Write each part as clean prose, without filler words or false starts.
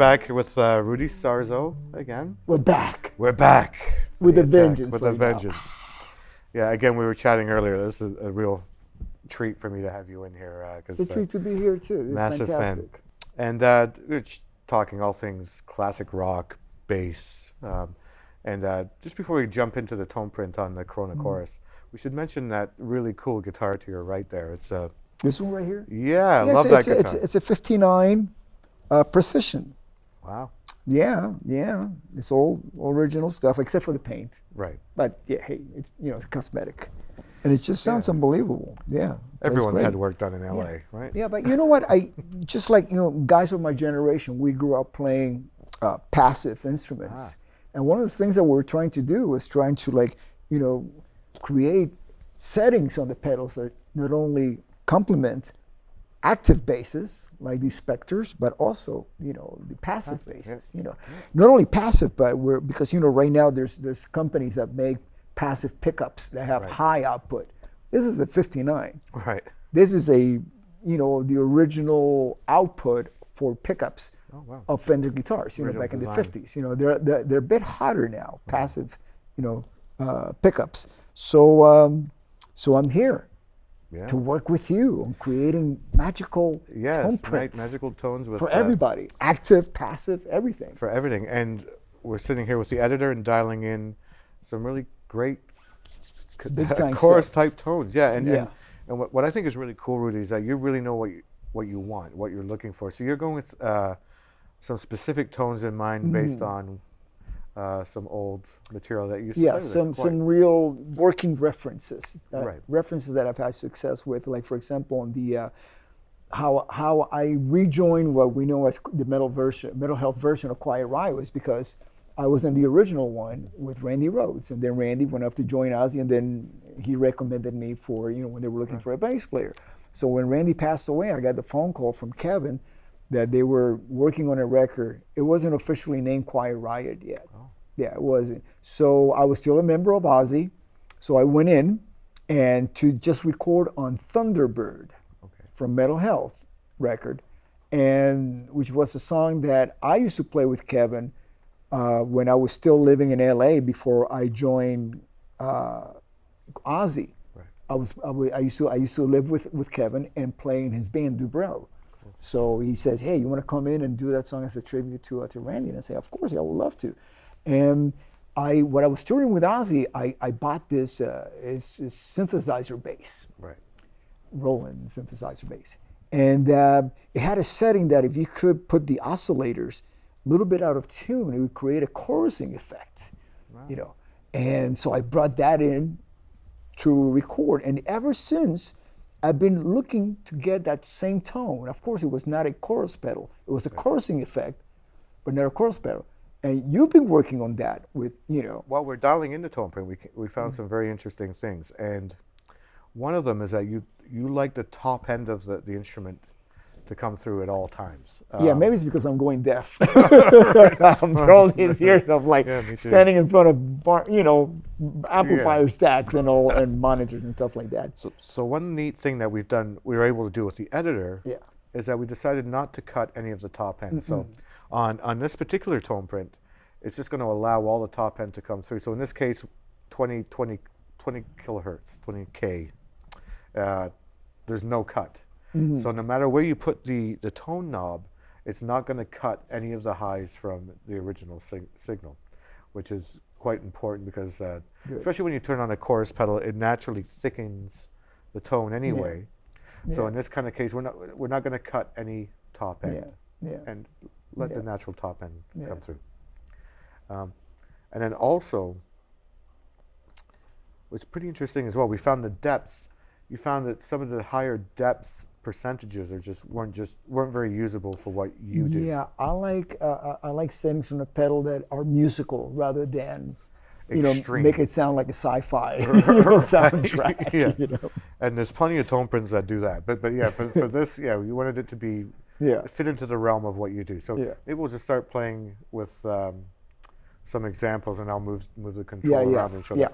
back with Rudy Sarzo again. We're back We're back. with a The attack, vengeance. With right a now. vengeance. Yeah, again, we were chatting earlier. This is a real treat for me to have you in here. It's a treat to be here too. It's massive fantastic. fan. And we're just talking all things classic rock, bass. And just before we jump into the TonePrint on the Corona chorus, we should mention that really cool guitar to your right there. It's This one right here. yeah, I Yes, love that guitar. it's a 59 precision. Wow. Yeah. It's all original stuff except for the paint. Right. But yeah, hey, it's, it's cosmetic, and it just sounds unbelievable. Yeah. that's Everyone's great. had work done in LA, right? Yeah, but you know what? I just like guys of my generation, we grew up playing passive instruments, and one of the things that we're trying to do was trying to create settings on the pedals that not only complement active basses like these Spectres, but also the passive basses. Not only passive, but because right now there's companies that make passive pickups that have high output. This is a 59. Right. This is the original output for pickups of Fender guitars, Original back in design. the 50s. They're a bit hotter now, passive, pickups. So I'm here to work with you on creating magical tone prints magical tones with for everybody, active, passive, everything. for everything. And we're sitting here with the editor and dialing in some really great Big time chorus stuff. type tones. Yeah, and Yeah. and what I think is really cool, Rudy, is that you really know what you want, what you're looking for. So you're going with some specific tones in mind based on some old material that you used to play with. some real working references, Right. references that I've had success with. Like for example, on the how I rejoined what we know as the mental health version of Quiet Riot was because I was in the original one with Randy Rhoads, and then Randy went off to join Ozzy, and then he recommended me for when they were looking for a bass player. So when Randy passed away, I got the phone call from Kevin that they were working on a record. It wasn't officially named Quiet Riot yet. Yeah, it wasn't. So I was still a member of Ozzy. So I went in and to just record on Thunderbird from Mental Health record, and which was a song that I used to play with Kevin when I was still living in LA before I joined Ozzy. I used to live with Kevin and play in his band Dubrow. So he says, "Hey, you want to come in and do that song as a tribute to Randy?" And I say, "Of course, I would love to." And when I was touring with Ozzy, I bought this synthesizer bass, Roland synthesizer bass, and it had a setting that if you could put the oscillators a little bit out of tune, it would create a chorusing effect, And so I brought that in to record, and ever since, I've been looking to get that same tone. Of course, it was not a chorus pedal; it was a chorusing effect, but not a chorus pedal. And you've been working on that with, While we're dialing into TonePrint, we found some very interesting things, and one of them is that you like the top end of the instrument to come through at all times. Yeah, maybe it's because I'm going deaf. After all these years of standing in front of amplifier stacks and and monitors and stuff like that. So one neat thing that we were able to do with the editor is that we decided not to cut any of the top end. So on this particular TonePrint, it's just going to allow all the top end to come through. So in this case, 20 kilohertz, 20K, there's no cut. So no matter where you put the tone knob, it's not going to cut any of the highs from the original signal, which is quite important because especially when you turn on a chorus pedal, it naturally thickens the tone anyway. So in this kind of case, we're not going to cut any top end and let the natural top end come through. And then also, what's pretty interesting as well, we found the depth. You found that some of the higher depth percentages weren't very usable for what you do. Yeah, I like settings on a pedal that are musical rather than Extreme. make it sound like a sci-fi soundtrack. And there's plenty of tone prints that do that. But yeah, for this, you wanted it to be fit into the realm of what you do. So maybe we'll just start playing with some examples, and I'll move the control around and show you.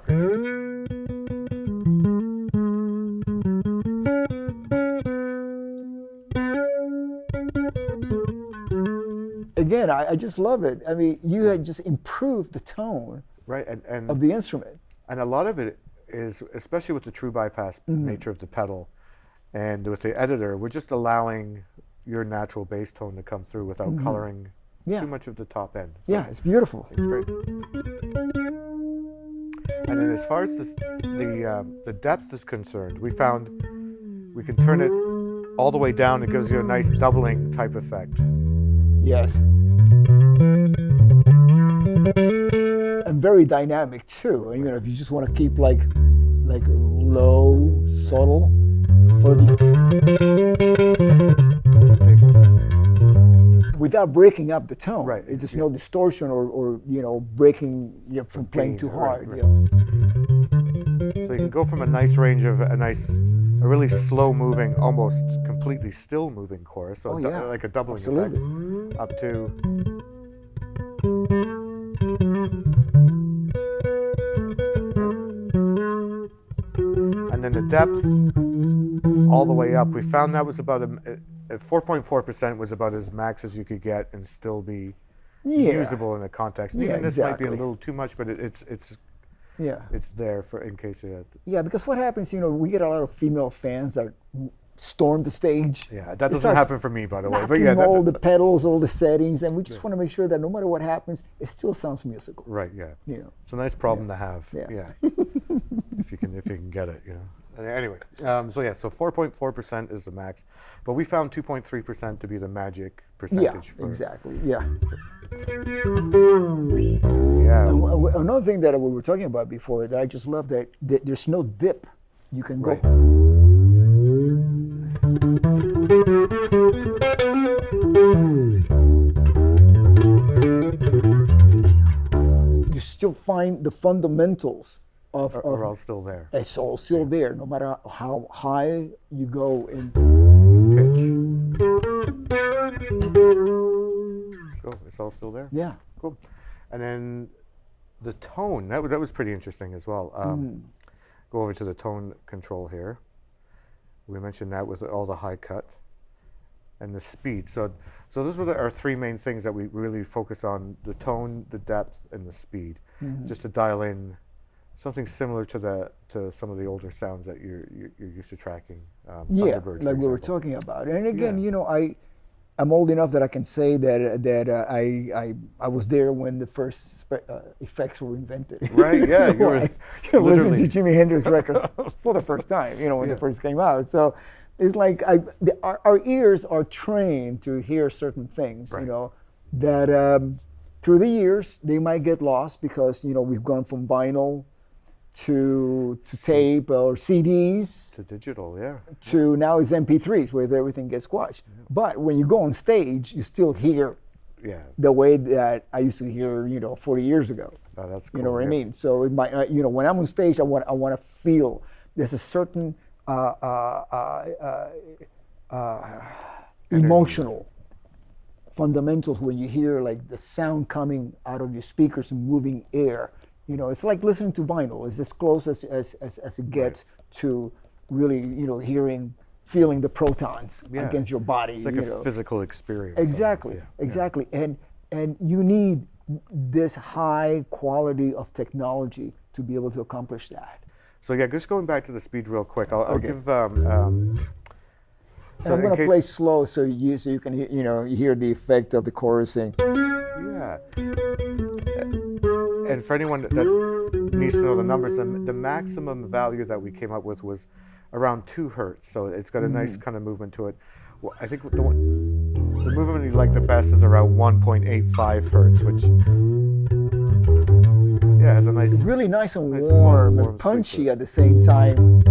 Again, again, I just love it. I mean, you had just improved the tone of the instrument. And a lot of it is, especially with the true bypass nature of the pedal, and with the editor, we're just allowing your natural bass tone to come through without coloring too much of the top end. Yeah, it's beautiful. It's great. And then as far as the depth is concerned, we found we can turn it all the way down. It gives you a nice doubling type effect. Yes. And very dynamic too. You know, if you just want to keep like low, subtle, or without breaking up the tone. Right. It's just no distortion or you know, breaking from playing too hard. Right. So you can go from a nice range of a really slow moving, almost completely still moving chorus, so like a doubling effect, up to and then the depth all the way up. We found that was about 4.4% was about as max as you could get and still be usable in a context. And even this might be a little too much, but it's there for in case it. Yeah, because what happens, you know, we get a lot of female fans that storm the stage. Yeah, that doesn't happen for me, by the way. But all the pedals, all the settings, and we just want to make sure that no matter what happens, it still sounds musical. Right. Yeah. You know, it's a nice problem to have. Yeah. if you can get it, you know. Anyway, so 4.4% is the max, but we found 2.3% to be the magic percentage. Yeah, exactly. Yeah. Yeah. Another thing that we were talking about before that I just love that there's no dip. You can go. You still find the fundamentals are all still there. It's all still there, no matter how high you go in pitch. Cool. It's all still there. Yeah. Cool. And then the tone, that was pretty interesting as well. Go over to the tone control here. We mentioned that with all the high cut and the speed. So those were our three main things that we really focus on: the tone, the depth, and the speed, just to dial in something similar to some of the older sounds that you're used to tracking. Thunderbird, like we were talking about. And again, you know, I'm old enough that I can say that I was there when the first effects were invented. Right. Yeah. You were listening to Jimi Hendrix records for the first time. You know, when they first came out. So it's like our ears are trained to hear certain things. Right. You know, that through the years they might get lost because you know we've gone from vinyl to tape or CDs to digital, to now it's MP3s where everything gets squashed. But when you go on stage, you still hear the way that I used to hear, you know, 40 years ago. Oh, that's cool. You know what I mean? So it might, you know, when I'm on stage, I want to feel there's a certain emotional fundamentals when you hear like the sound coming out of your speakers and moving air. You know, it's like listening to vinyl. It's as close as it gets to really, you know, feeling the protons against your body. It's like a physical experience. Exactly, exactly. And you need this high quality of technology to be able to accomplish that. So just going back to the speed real quick, I'll give. So I'm going to play slow so you can hear, you know, you hear the effect of the chorusing. Yeah. And for anyone that needs to know the numbers, the maximum value that we came up with was around 2 hertz. So it's got a nice kind of movement to it. Well, I think the movement you like the best is around 1.85 hertz, which has a nice, really nice and warm and punchy at the same time.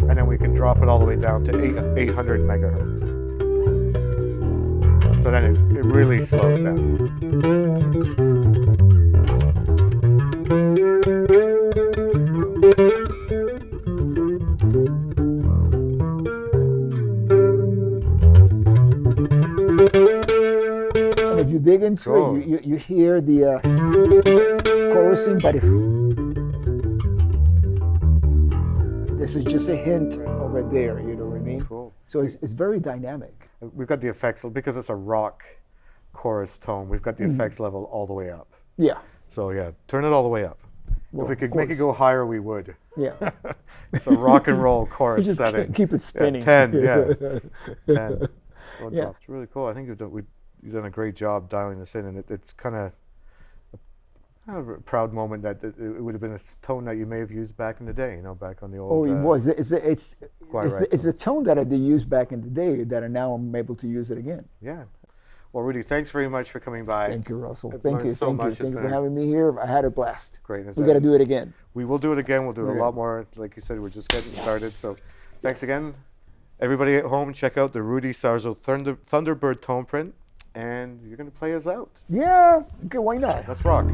And then we can drop it all the way down to 800 megahertz. So then it really slows down. And if you dig into it, you hear the chorusing, but this is just a hint over there, you know what I mean? Cool. So it's very dynamic. We've got the effects because it's a rock chorus tone, we've got the effects level all the way up. Yeah. So yeah, turn it all the way up. Well, if we could make it go higher, we would. Yeah. It's a rock and roll chorus Just setting. keep it spinning. Yeah, 10, yeah. 10. Well, Yeah. It's really cool. I think you've done a great job dialing this in, and it's kind of a proud moment that it would have been a tone that you may have used back in the day, back on the old. Oh, it was. It's right. a tone that I did use back in the day that now I'm able to use it again. Yeah. Well, Rudy, thanks very much for coming by. Thank you, Russell. I've Thank you. learned so Thank you. much. Thank you for having me here. I had a blast. Great. We got to do it again. We will do it again. We'll do it Okay. a lot more. Like you said, we're just getting started. So thanks again. Everybody at home, check out the Rudy Sarzo Thunderbird tone print, and you're going to play us out. Yeah. Okay, why not? Let's rock.